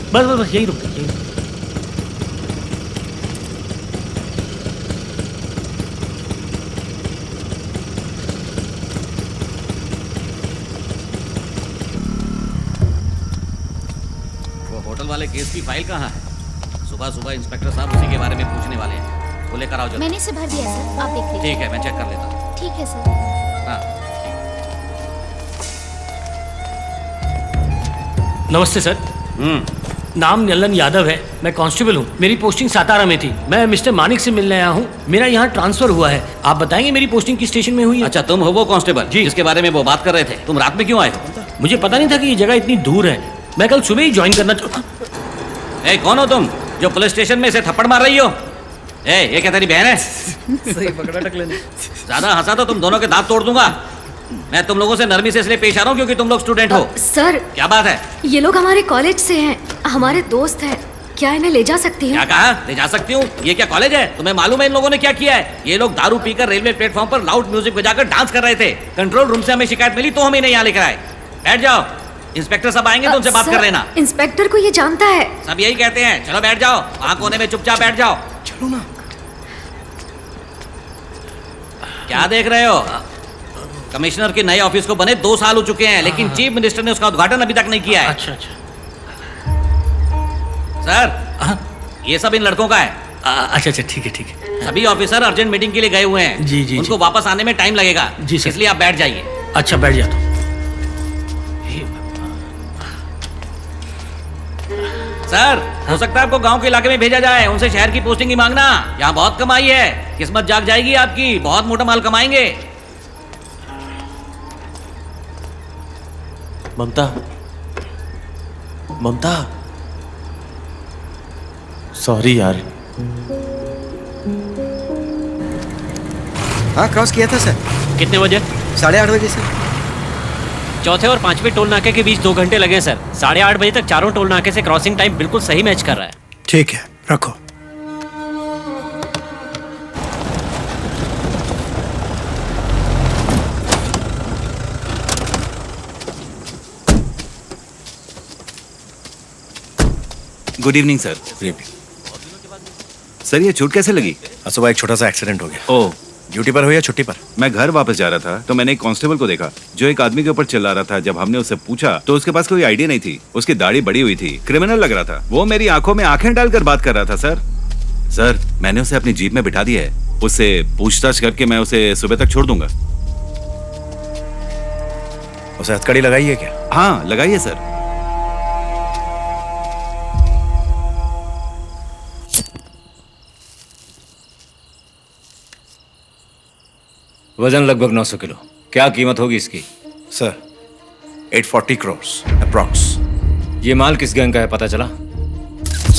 बस बस बस यही रुक यही रुक। वो होटल वाले केस की फाइल कहाँ है? सुबह सुबह इंस्पेक्टर साहब उसी के बारे में पूछने वाले हैं। वो लेकर आओ जल्दी। मैंने इसे भर दिया सर, आप देख लीजिए। ठीक है, मैं चेक कर लेता हूँ। ठीक है सर। हाँ। नमस्ते सर। नाम नलन यादव है, मैं कांस्टेबल हूँ। मेरी पोस्टिंग सातारा में थी। मैं मिस्टर मानिक से मिलने आया हूँ। मेरा यहाँ ट्रांसफर हुआ है। आप बताएंगे मेरी पोस्टिंग किस स्टेशन में हुई है? अच्छा, तुम हो वो कांस्टेबल जी। जिसके बारे में वो बात कर रहे थे। तुम रात में क्यों आए हो? मुझे पता नहीं था कि ये जगह इतनी दूर है। मैं कल सुबह ही ज्वाइन करना चाहता। ए, कौन हो तुम जो पुलिस स्टेशन में से थप्पड़ मार रही हो? ए, ये क्या तेरी बहन है? सही पकड़ा टकले। ज्यादा हंसा तो तुम दोनों के दांत तोड़ दूंगा। मैं तुम लोगों से नरमी से इसलिए पेश आ रहा हूँ क्योंकि तुम लोग स्टूडेंट हो। सर, क्या बात है? ये लोग हमारे कॉलेज से हैं, हमारे दोस्त हैं। क्या इन्हें ले जा सकती क्या हैं? कहा? ले जा सकती हूँ? ये क्या कॉलेज है? तुम्हें मालूम है इन लोगों ने क्या किया है? ये लोग दारू पीकर रेलवे प्लेटफॉर्म पर लाउड म्यूजिक बजाकर डांस कर रहे थे। कंट्रोल रूम से हमें शिकायत मिली तो हम इन्हें यहाँ लेकर आए। बैठ जाओ, इंस्पेक्टर साहब आएंगे तो उनसे बात कर लेना। इंस्पेक्टर को ये जानता है। सब यही कहते हैं। चलो बैठ जाओ, वहाँ कोने में चुपचाप बैठ जाओ। चलो ना। क्या देख रहे हो? कमिश्नर के नए ऑफिस को बने 2 साल हो चुके हैं, लेकिन चीफ मिनिस्टर ने उसका उद्घाटन अभी तक नहीं किया है। अच्छा अच्छा। सर, ये सब इन लड़कों का है। अच्छा अच्छा, ठीक है ठीक है। सभी ऑफिसर अर्जेंट मीटिंग के लिए गए हुए हैं। जी, जी, उनको जी। वापस आने में टाइम लगेगा। जी, सर। इसलिए आप बैठ जाइए। अच्छा, बैठ जाता हूँ। सर, हो सकता है आपको गांव के इलाके में भेजा जाए। उनसे शहर की पोस्टिंग ही मांगना। यहाँ बहुत कमाई है। किस्मत जाग जाएगी आपकी। बहुत मोटा माल कमाएंगे। ममता, ममता, सॉरी यार। हाँ, क्रॉस किया था सर। कितने बजे? 8:30 बजे सर। चौथे और 5वें टोल नाके के बीच 2 घंटे लगे सर। 8:30 बजे तक चारों टोल नाके से क्रॉसिंग टाइम बिल्कुल सही मैच कर रहा है। ठीक है, रखो। Good evening sir. सर, ये चोट कैसे लगी? सुबह एक छोटा सा एक्सीडेंट हो गया। ओह, ड्यूटी पर हो या छुट्टी पर? मैं घर वापस जा रहा था तो मैंने एक कांस्टेबल को देखा जो एक आदमी के ऊपर चिल्ला रहा था। जब हमने उससे पूछा तो उसके पास कोई आइडिया नहीं थी। उसकी दाढ़ी बड़ी हुई थी, क्रिमिनल लग रहा था। वो मेरी आंखों में आंखें डालकर बात कर रहा था। सर, मैंने उसे अपनी जीप में बिठा दिया है। उससे पूछताछ करके मैं उसे सुबह तक छोड़ दूंगा। उसे हथकड़ी लगाई है क्या? हाँ, लगाइए सर। वजन लगभग 900 किलो। क्या कीमत होगी इसकी? Sir, 840 crore approx. ये माल किस गैंग का है, पता चला?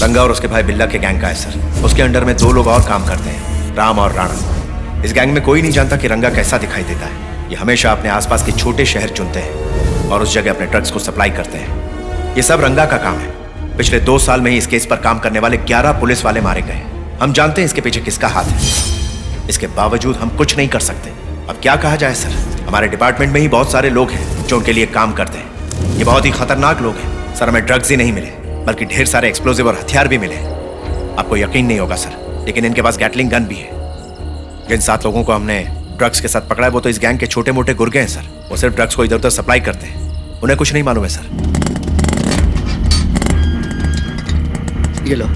रंगा और उसके भाई बिल्ला के गैंग का है सर। उसके अंडर में 2 लोग और काम करते हैं, राम और राणा। इस गैंग में कोई नहीं जानता कि रंगा कैसा दिखाई देता है। ये हमेशा अपने आसपास के छोटे शहर चुनते हैं और उस जगह अपने ड्रग्स को सप्लाई करते हैं। ये सब रंगा का काम है। पिछले 2 साल में ही इस केस पर काम करने वाले 11 पुलिस वाले मारे गए। हम जानते हैं इसके पीछे किसका हाथ है। इसके बावजूद हम कुछ नहीं कर सकते। अब क्या कहा जाए सर, हमारे डिपार्टमेंट में ही बहुत सारे लोग हैं जो उनके लिए काम करते हैं। ये बहुत ही खतरनाक लोग हैं सर। हमें ड्रग्स ही नहीं मिले बल्कि ढेर सारे एक्सप्लोजिव और हथियार भी मिले। आपको यकीन नहीं होगा सर, लेकिन इनके पास गैटलिंग गन भी है। जिन 7 लोगों को हमने ड्रग्स के साथ पकड़ा है वो तो इस गैंग के छोटे मोटे गुर्गे हैं सर। वो सिर्फ ड्रग्स को इधर उधर सप्लाई करते हैं। उन्हें कुछ नहीं मालूम है सर। ये लो,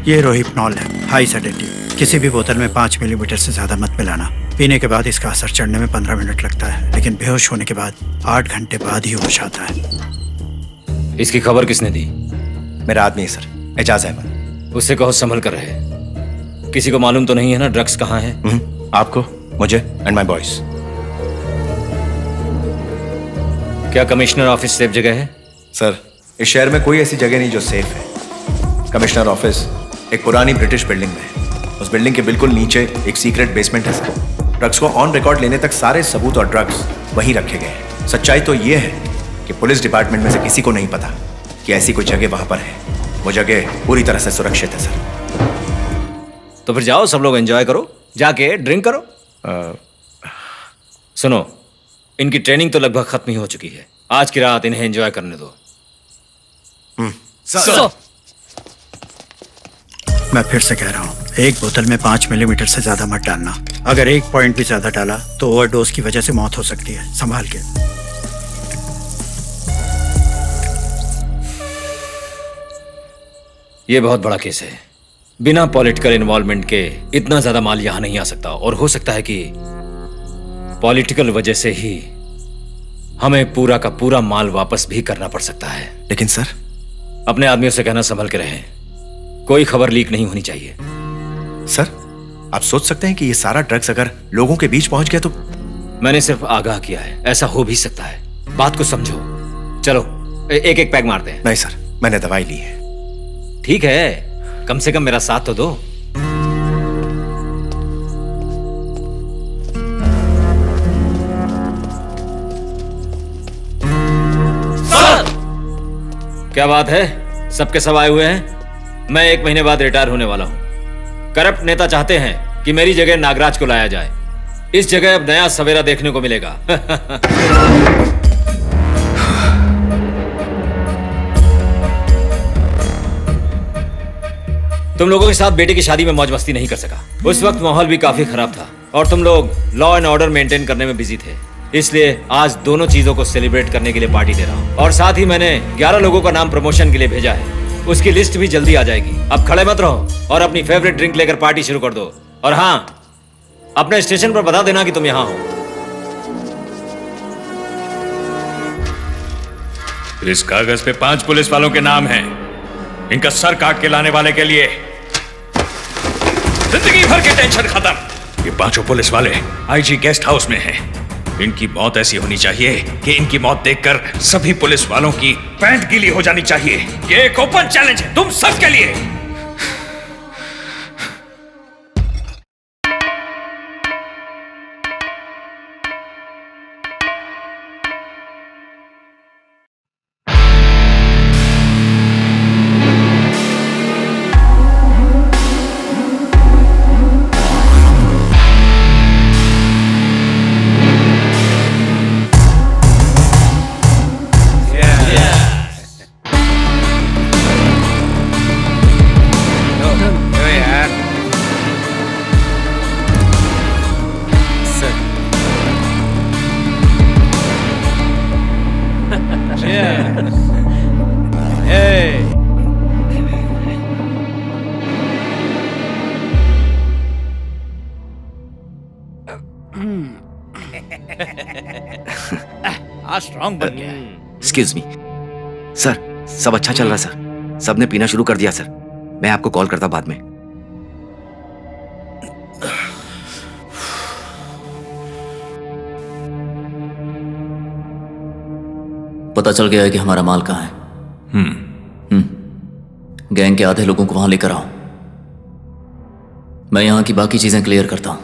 ये रोहिपनॉल है, हाई सेडेटिव। किसी भी बोतल में 5 मिलीमीटर से ज्यादा मत मिलाना। पीने के बाद इसका असर चढ़ने में 15 मिनट लगता है, लेकिन बेहोश होने के बाद 8 घंटे बाद ही होश आता है। इसकी खबर किसने दी? मेरा आदमी है सर, एजाज अहमद। उससे कहो संभल कर रहे। किसी को मालूम तो नहीं है ना ड्रग्स कहाँ है? आपको, मुझे एंड माय बॉयज। क्या कमिश्नर ऑफिस सेफ जगह है? सर, इस शहर में कोई ऐसी जगह नहीं जो सेफ है। कमिश्नर ऑफिस एक पुरानी ब्रिटिश बिल्डिंग में है। उस बिल्डिंग के बिल्कुल नीचे एक सीक्रेट बेसमेंट है सर। ड्रग्स को ऑन रिकॉर्ड लेने तक सारे सबूत और ड्रग्स वहीं रखे गए हैं। सच्चाई तो ये है कि पुलिस डिपार्टमेंट में से किसी को नहीं पता कि ऐसी कोई जगह वहां पर है। वो जगह पूरी तरह से सुरक्षित है सर। तो फिर जाओ, सब लोग एंजॉय करो, जाके ड्रिंक करो। सुनो, इनकी ट्रेनिंग तो लगभग खत्म ही हो चुकी है। आज की रात इन्हें एंजॉय करने दो। सर, मैं फिर से कह रहा हूँ, एक बोतल में 5 मिलीमीटर से ज्यादा मत डालना। अगर 1 पॉइंट भी ज्यादा डाला तो ओवरडोज की वजह से मौत हो सकती है। संभाल के। ये बहुत बड़ा केस है। बिना पॉलिटिकल इन्वॉल्वमेंट के इतना ज्यादा माल यहां नहीं आ सकता, और हो सकता है कि पॉलिटिकल वजह से ही हमें पूरा का पूरा माल वापस भी करना पड़ सकता है। लेकिन सर, अपने आदमियों से कहना संभल के रहें, कोई खबर लीक नहीं होनी चाहिए। सर, आप सोच सकते हैं कि ये सारा ड्रग्स अगर लोगों के बीच पहुंच गया तो? मैंने सिर्फ आगाह किया है, ऐसा हो भी सकता है। बात को समझो। चलो एक एक पैक मारते हैं। नहीं सर, मैंने दवाई ली है। ठीक है, कम से कम मेरा साथ तो दो। क्या बात है, सबके सब आए हुए हैं? मैं 1 महीने बाद रिटायर होने वाला हूं। करप्ट नेता चाहते हैं कि मेरी जगह नागराज को लाया जाए। इस जगह अब नया सवेरा देखने को मिलेगा। तुम लोगों के साथ बेटे की शादी में मौज मस्ती नहीं कर सका। उस वक्त माहौल भी काफी खराब था और तुम लोग लॉ एंड ऑर्डर मेंटेन करने में बिजी थे। इसलिए आज दोनों चीजों को सेलिब्रेट करने के लिए पार्टी दे रहा हूं, और साथ ही मैंने 11 लोगों का नाम प्रमोशन के लिए भेजा है। उसकी लिस्ट भी जल्दी आ जाएगी। अब खड़े मत रहो और अपनी फेवरेट ड्रिंक लेकर पार्टी शुरू कर दो। और हाँ, अपने स्टेशन पर बता देना कि तुम यहां हो। इस कागज पे 5 पुलिस वालों के नाम हैं। इनका सर काट के लाने वाले के लिए जिंदगी भर की टेंशन खत्म। ये 5 पुलिस वाले आईजी गेस्ट हाउस में हैं। इनकी मौत ऐसी होनी चाहिए कि इनकी मौत देखकर सभी पुलिस वालों की पैंट गीली हो जानी चाहिए। ये एक ओपन चैलेंज है तुम सबके लिए। स्ट्रांग बन गया। एक्सक्यूज मी सर, सब अच्छा चल रहा सर। सबने पीना शुरू कर दिया सर। मैं आपको कॉल करता बाद में। पता चल गया है कि हमारा माल कहाँ है। गैंग के आधे लोगों को वहां लेकर आओ। मैं यहां की बाकी चीजें क्लियर करता हूं।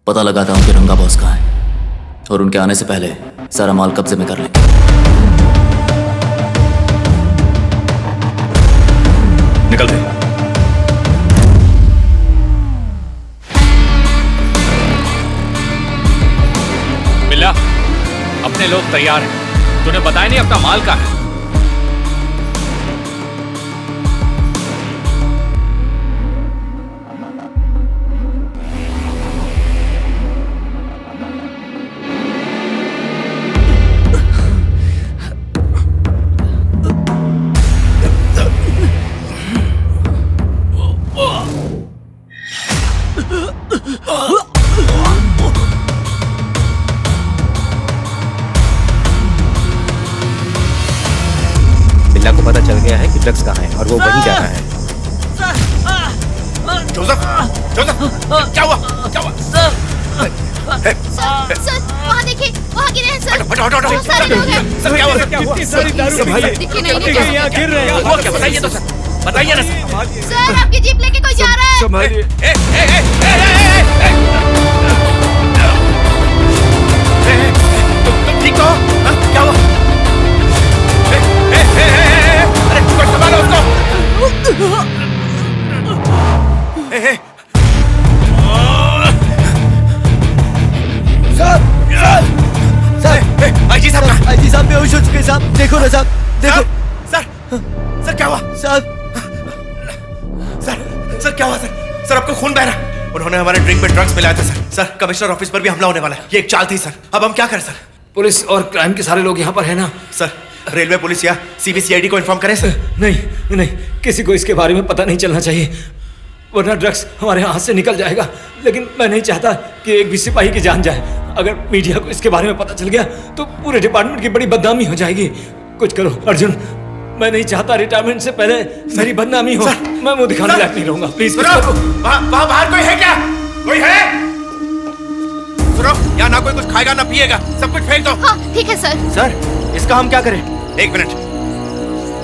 पता लगाता हूं कि रंगा बॉस कहाँ है, और उनके आने से पहले सारा माल कब्जे में कर लेंगे। निकलते। बिल्ला, अपने लोग तैयार हैं। तूने बताया नहीं अपना माल कहाँ है? बिल्ला को पता चल गया है कि ड्रग्स कहाँ है और वो वहीं जा रहा है। जोसेफ, जोसेफ, क्या हुआ? क्या हुआ? सर, वहाँ देखिए, वहाँ गिरे हैं सर। हटो, हटो, हटो, बहुत सारे लोग हैं। सर, क्या हुआ? क्या हुआ? दिखी नहीं, यहाँ गिर रहे हैं। हुआ क्या? बताइए तो सर, बताइए ना सर। सर, आपकी जीप लेके कोई जा रहा है। संभालिए। तुम ठीक हो? हाँ, क्या हुआ? अरे कोई संभालो उसको। आईजी साहब, आईजी साहब बेहोश हो चुके साहब। देखो ना साहब, देखो। सर, सर क्या हुआ? साहब, सर, क्या हुआ सर? सर आपको खून बह रहा। उन्होंने हमारे ड्रिंक में ड्रग्स मिलाया था सर। सर कमिश्नर ऑफिस पर भी हमला होने वाला है। ये एक चाल थी सर। अब हम क्या करें सर? पुलिस और क्राइम के सारे लोग यहाँ पर है ना? सर रेलवे पुलिस या सीबीसीआईडी को इन्फॉर्म करें सर? नहीं नहीं, किसी को इसके बारे में पता नहीं चलना चाहिए, वरना ड्रग्स हमारे हाथ से निकल जाएगा। लेकिन मैं नहीं चाहता कि एक भी सिपाही की जान जाए। अगर मीडिया को इसके बारे में पता चल गया तो पूरे डिपार्टमेंट की बड़ी बदनामी हो जाएगी। कुछ करो अर्जुन, मैं नहीं चाहता रिटायरमेंट से पहले मेरी बदनामी हो। मैं मुंह दिखाने लायक नहीं रहूंगा। प्लीज वहाँ बाहर कोई है क्या? कोई है? सुनो, यहाँ ना कोई कुछ खाएगा ना पिएगा, सब कुछ फेंक दो। हाँ ठीक है सर। सर इसका हम क्या करें? एक मिनट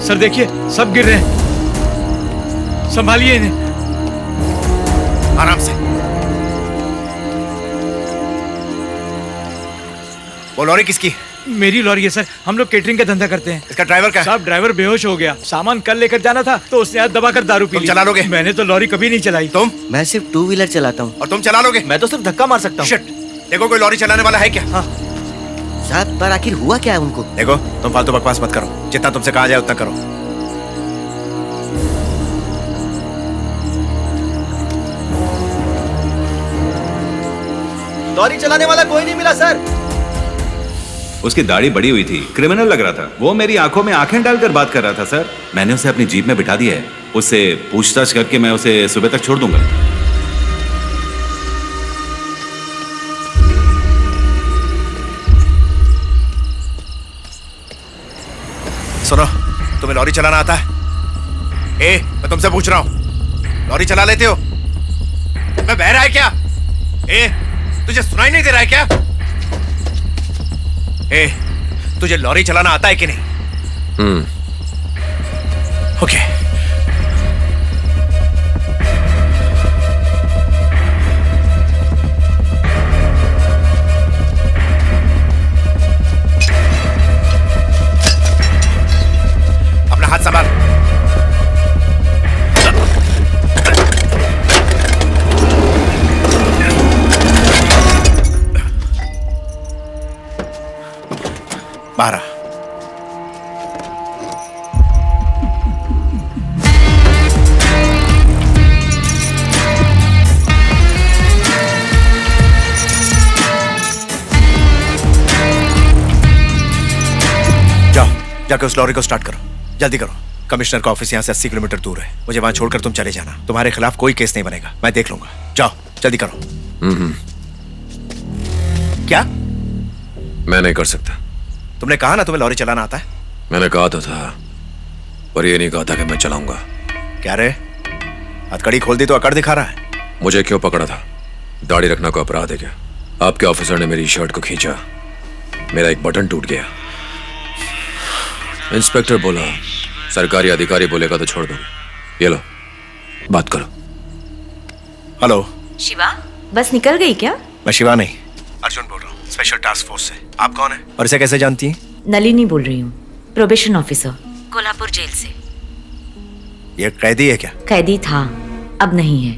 सर देखिए सब गिर रहे हैं, संभालिए इन्हें। आराम से। वो लॉरी किसकी? मेरी लॉरी है सर, हम लोग केटरिंग का धंधा करते हैं। इसका ड्राइवर क्या? साहब ड्राइवर बेहोश हो गया, सामान कल लेकर जाना था तो उसने आज दबाकर दारू पी ली। चला लोगे? मैंने तो लॉरी कभी नहीं चलाई। तुम? मैं सिर्फ 2 व्हीलर चलाता हूँ। और तुम चला लोगे? मैं तो सिर्फ धक्का मार सकता हूँ। शिट, देखो कोई लॉरी चलाने वाला है क्या? हाँ साहब, पर आखिर हुआ क्या है उनको? देखो तुम फालतू बकवास मत करो, जितना तुमसे कहा जाए उतना करो। लॉरी चलाने वाला कोई नहीं मिला सर। उसकी दाढ़ी बड़ी हुई थी, क्रिमिनल लग रहा था। वो मेरी आंखों में आंखें डालकर बात कर रहा था सर। मैंने उसे अपनी जीप में बिठा दिया है। उससे पूछताछ करके मैं उसे सुबह तक छोड़ दूंगा। सुनो, तुम्हें लॉरी चलाना आता है? मैं तुमसे पूछ रहा हूँ, लॉरी चला लेते हो? मैं बह रहा है क्या? तुझे सुनाई नहीं दे रहा है क्या? तुझे लॉरी चलाना आता है कि नहीं? ओके। अपना हाथ संभाल। बाहर आ। जाओ, जाकर उस लॉरी को स्टार्ट करो, जल्दी करो। कमिश्नर का ऑफिस यहाँ से 80 किलोमीटर दूर है। मुझे वहां छोड़कर तुम चले जाना। तुम्हारे खिलाफ कोई केस नहीं बनेगा, मैं देख लूंगा। जाओ जल्दी करो। क्या? मैं नहीं कर सकता। तुमने कहा ना तुम्हें लॉरी चलाना आता है। मैंने कहा तो था, पर ये नहीं कहा था कि मैं चलाऊंगा। क्या रे, हथकड़ी खोल दी तो अकड़ दिखा रहा है। मुझे क्यों पकड़ा था? दाढ़ी रखना को अपराध है क्या? आपके ऑफिसर ने मेरी शर्ट को खींचा, मेरा एक बटन टूट गया। इंस्पेक्टर बोला सरकारी अधिकारी बोलेगा तो छोड़ दो। ये लो, बात करो। हेलो शिवा, बस निकल गई क्या? मैं शिवा नहीं, अर्जुन बोल रहा हूँ, स्पेशल टास्क फोर्स से। आप कौन है और इसे कैसे जानती हैं? नलिनी बोल रही हूँ, प्रोबेशन ऑफिसर, कोल्हापुर जेल से। ये कैदी है क्या? कैदी था, अब नहीं है।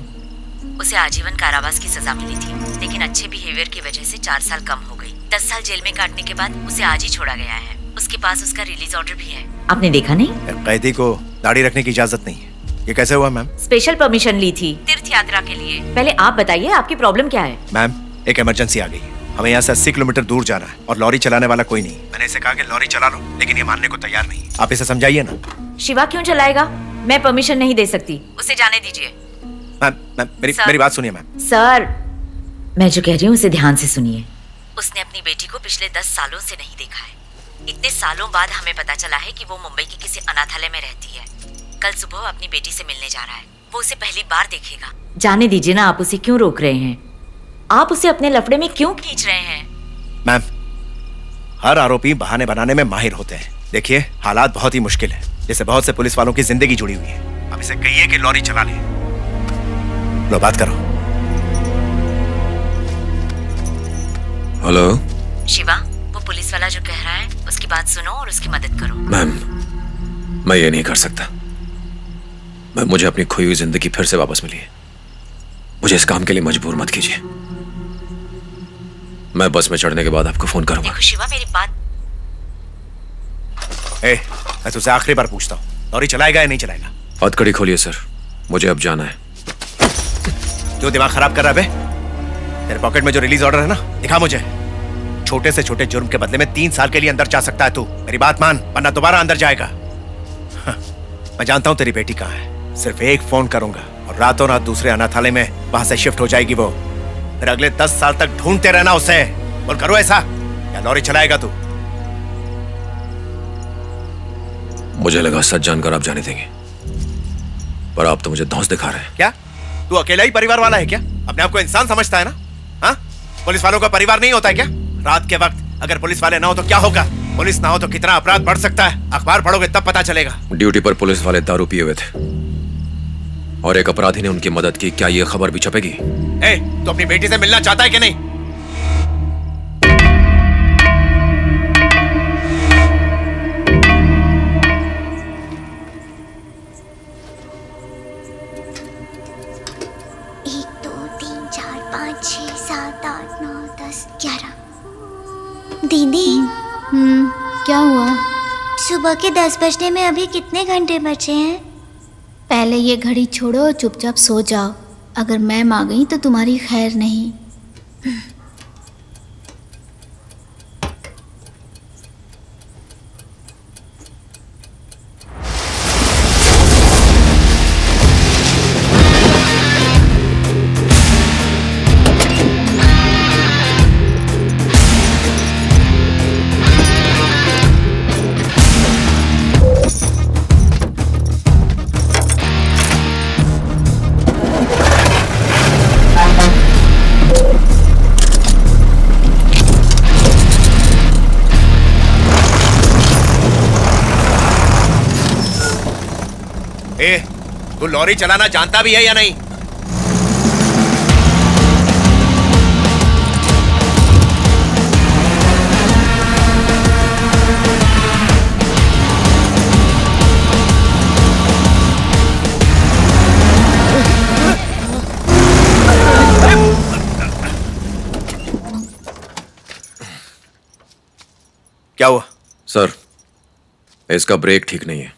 उसे आजीवन कारावास की सजा मिली थी, लेकिन अच्छे बिहेवियर की वजह से 4 साल कम हो गई। 10 साल जेल में काटने के बाद उसे आज ही छोड़ा गया है। उसके पास उसका रिलीज ऑर्डर भी है। आपने देखा नहीं? कैदी को दाढ़ी रखने की इजाजत नहीं है। ये कैसे हुआ मैम? स्पेशल परमिशन ली थी तीर्थ यात्रा के लिए। पहले आप बताइए आपकी प्रॉब्लम क्या है? मैम एक इमरजेंसी आ गई है, हमें यहाँ से 80 किलोमीटर दूर जाना है और लॉरी चलाने वाला कोई नहीं। मैंने इसे कहा कि लॉरी चला लो, लेकिन ये मानने को तैयार नहीं। आप इसे समझाइए ना। शिवा क्यों चलाएगा? मैं परमिशन नहीं दे सकती, उसे जाने दीजिए। मैम मेरी बात सुनिए मैम। सर, मैं जो कह रही हूँ उसे ध्यान से सुनिए। उसने अपनी बेटी को पिछले 10 सालों से नहीं देखा है। इतने सालों बाद हमें पता चला है कि वो मुंबई के किसी अनाथालय में रहती है। कल सुबह अपनी बेटी से मिलने जा रहा है। वो उसे पहली बार देखेगा। जाने दीजिए ना, आप उसे क्यों रोक रहे हैं? आप उसे अपने लफड़े में क्यों खींच रहे हैं? मैम, हर आरोपी बहाने बनाने में माहिर होते हैं। देखिए हालात बहुत ही मुश्किल है, जैसे बहुत से पुलिस वालों की जिंदगी जुड़ी हुई है। अब इसे कहिए कि लॉरी चला ले। लो बात करो। हेलो शिवा, वो पुलिस वाला जो कह रहा है उसकी बात सुनो और उसकी मदद करो। मैम, मैं ये नहीं कर सकता। मुझे अपनी खोई हुई जिंदगी फिर से वापस मिली है। मुझे इस काम के लिए मजबूर मत कीजिए। मैं बस में चढ़ने के बाद आपको फोन करूंगा। देखो शिवा, मेरी बात। मैं तुझसे आखिरी बार पूछता हूँ, लॉरी चलाएगा या नहीं चलाएगा? हथकड़ी खोलिए सर, मुझे अब जाना है। क्यों दिमाग खराब कर रहा है बे? तेरे पॉकेट में जो रिलीज ऑर्डर है ना, दिखा मुझे। छोटे से छोटे जुर्म के बदले में 3 साल के लिए अंदर जा सकता है तू। मेरी बात मान, वरना दोबारा अंदर जाएगा। हाँ, मैं जानता हूं तेरी बेटी कहाँ है। सिर्फ एक फोन करूंगा और रातों रात दूसरे अनाथालय में वहां से शिफ्ट हो जाएगी वो। फिर अगले 10 साल तक ढूंढते रहना उसे। बोल, करो ऐसा या लॉरी चलाएगा तू? मुझे लगा सच जानकर आप जाने देंगे, पर आप तो मुझे धौंस दिखा रहे हैं। क्या तू अकेला ही परिवार वाला है क्या? अपने आप को इंसान समझता है ना? हाँ, पुलिस वालों का परिवार नहीं होता है क्या? रात के वक्त अगर पुलिस वाले ना हो तो क्या होगा? पुलिस ना हो तो कितना अपराध बढ़ सकता है, अखबार पढ़ोगे तब पता चलेगा। ड्यूटी पर पुलिस वाले दारू पिए हुए थे और एक अपराधी ने उनकी मदद की, क्या ये खबर भी छपेगी? ए, तू अपनी बेटी से मिलना चाहता है कि नहीं? दीदी, क्या हुआ? सुबह के 10 बजने में अभी कितने घंटे बचे हैं? पहले ये घड़ी छोड़ो और चुपचाप सो जाओ। अगर मैम आ गई तो तुम्हारी खैर नहीं। ए, तू लॉरी चलाना जानता भी है या नहीं? क्या हुआ? सर, इसका ब्रेक ठीक नहीं है,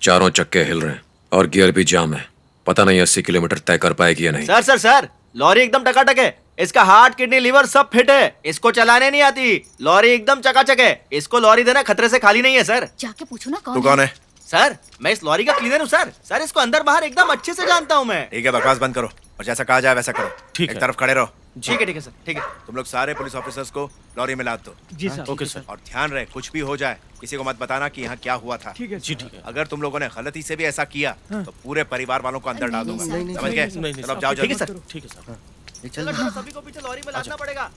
चारों चक्के हिल रहे हैं और गियर भी जाम है। पता नहीं 80 किलोमीटर तय कर पाएगी या नहीं। सर, लॉरी एकदम टकाटक है। इसका हार्ट, किडनी, लीवर सब फिट है। इसको चलाने नहीं आती। लॉरी एकदम चकाचक है। इसको लॉरी देना खतरे से खाली नहीं है सर। जाके पूछो ना तू कौन है? सर, मैं इस लॉरी का क्लीनर हूँ सर। सर, इसको अंदर बाहर एकदम अच्छे से जानता हूँ मैं। ठीक है, बकवास बंद करो और जैसा कहा जाए वैसा करो। ठीक एक है। तरफ खड़े रहो। ठीक है सर, ठीक है। तुम लोग सारे पुलिस ऑफिसर्स को लॉरी में लाद दो। जी सर। Okay sir. और ध्यान रहे, कुछ भी हो जाए किसी को मत बताना कि यहाँ क्या हुआ था। ठीक है जी, ठीक है। अगर तुम लोगों ने गलती से भी ऐसा किया तो पूरे परिवार वालों को अंदर डाल दूंगा। समझ गए? चलो अब जाओ ठीक है जल्दी। सर। ठीक है सर। चलो सभी को पीछे लॉरी में लादना पड़ेगा।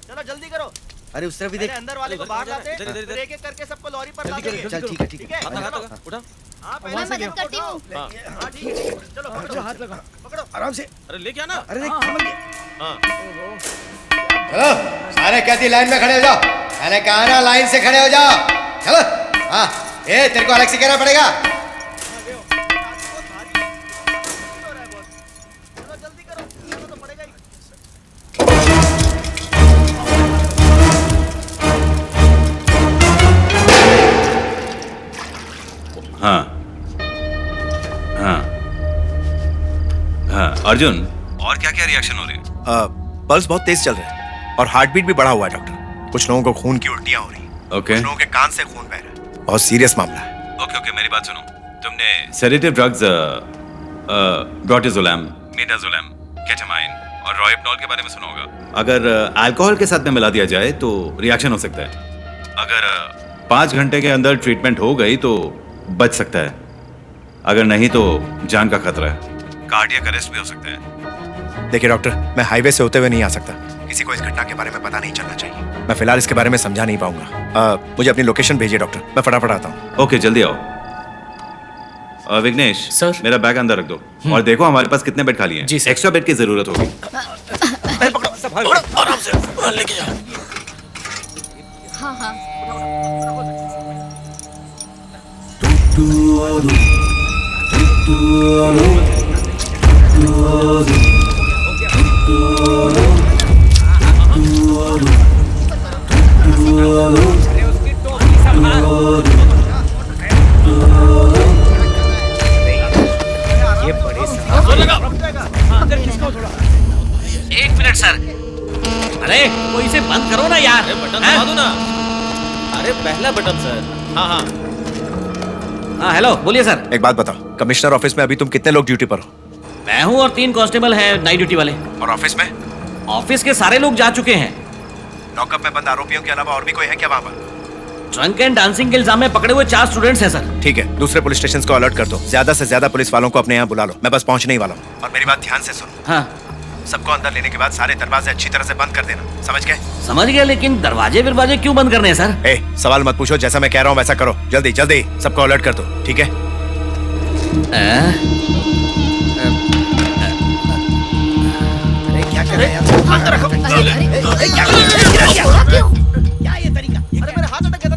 चलो जल्दी करो। अरे उस तरफ भी देख। अंदर वाले को बाहर लाते, फिर एक एक करके सबको लॉरी पर लाते। चल ठीक है, ठीक है। उठा। हाँ, मैं मदद करती हूँ। हाँ, ठीक है। चलो पकड़ो, हाथ लगा, पकड़ो आराम से। अरे लेके आना। अरे देख, हाँ। चलो सारे कहती लाइन में खड़े हो जाओ। मैंने कहा ना लाइन से खड़े हो जाओ। चलो। हाँ, ए तेरे को अलग से कहना पड़ेगा। हाँ हाँ हाँ अर्जुन, और क्या क्या रिएक्शन हो रहे हैं? पल्स बहुत तेज चल रहा है और हार्ट बीट भी बढ़ा हुआ है डॉक्टर। कुछ लोगों को खून की उल्टियां हो रही हैं। ओके। कुछ लोगों के कान से खून बह रहा है। बहुत सीरियस मामला है। ओके, मेरी बात सुनो। तुमने सेडेटिव ड्रग्स ब्रोटेजोलैम, मेटाजोलैम, केटामाइन और रोहिप्नॉल के बारे में सुना होगा। अगर अल्कोहल के साथ में मिला दिया जाए तो रिएक्शन हो सकता है। अगर 5 घंटे के अंदर ट्रीटमेंट हो गई तो बच सकता है, अगर नहीं तो जान का खतरा है, कार्डियक अरेस्ट भी हो सकता है। देखिए डॉक्टर, मैं हाईवे से होते हुए नहीं आ सकता। किसी को इस घटना के बारे में पता नहीं चलना चाहिए। मैं फिलहाल इसके बारे में समझा नहीं पाऊंगा। मुझे अपनी लोकेशन भेजिए डॉक्टर, मैं फटाफट आता हूँ। ओके, जल्दी आओ। विघ्नेश सर, मेरा बैग अंदर रख दो और देखो हमारे पास कितने बेड खाली हैं। जी सर। एक्स्ट्रा बेड की जरूरत होगी। आराम से लेके जाओ। हाँ हाँ। ये बड़े सर। अरे कोई इसे बंद करो ना यार। बटन दबा दो ना। अरे पहला बटन सर। हाँ हाँ हाँ हेलो, बोलिए सर। एक बात बताओ, कमिश्नर ऑफिस में अभी तुम कितने लोग ड्यूटी पर हो? मैं हूँ और 3 कांस्टेबल हैं नाइट ड्यूटी वाले। और ऑफिस में? ऑफिस के सारे लोग जा चुके हैं। लॉकअप में बंद आरोपियों के अलावा और भी कोई है क्या वहाँ पर? ड्रंक एंड डांसिंग के इल्जाम में पकड़े हुए 4 स्टूडेंट्स हैं सर। ठीक है, दूसरे पुलिस स्टेशन को अलर्ट कर दो। ज्यादा से ज्यादा पुलिस वालों को अपने यहाँ बुला लो। मैं बस पहुंचने ही वाला हूँ। और मेरी बात ध्यान से सुनो। हाँ सबको अंदर लेने के बाद सारे दरवाजे अच्छी तरह से बंद कर देना, समझ गए? समझ गया, लेकिन दरवाजे क्यों बंद करने हैं सर? सवाल मत पूछो, जैसा मैं कह रहा हूँ वैसा करो। जल्दी जल्दी सबको अलर्ट कर दो, ठीक है? अरे क्या कर रहे हैं यार? हाथ रखो। अरे क्या कर रहे हैं? क्या ये तरीका? अरे मेरे हाथ अटक गए।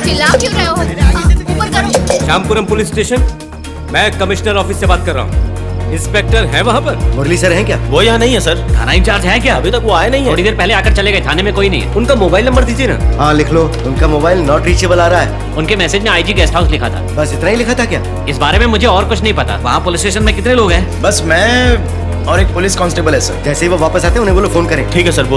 चिल्ला क्यों रहे हो? ऊपर करो। श्यामपुरम पुलिस स्टेशन, मैं कमिश्नर ऑफिस से बात कर रहा हूँ। इंस्पेक्टर है वहाँ पर? मुरली सर हैं क्या? वो यहाँ नहीं है सर। थाना इंचार्ज है क्या? अभी तक वो आए नहीं है। थोड़ी देर पहले आकर चले गए, थाने में कोई नहीं है। उनका मोबाइल नंबर दीजिए ना। हाँ लिख लो, उनका मोबाइल नॉट रीचेबल आ रहा है। उनके मैसेज में आईजी गेस्ट हाउस लिखा था। बस इतना ही लिखा था क्या? इस बारे में मुझे और कुछ नहीं पता। वहाँ पुलिस स्टेशन में कितने लोग हैं? बस मैं और एक पुलिस कांस्टेबल है सर। जैसे ही वो वापस आते हैं उन्हें बोलो फोन करें। ठीक है सर, बोल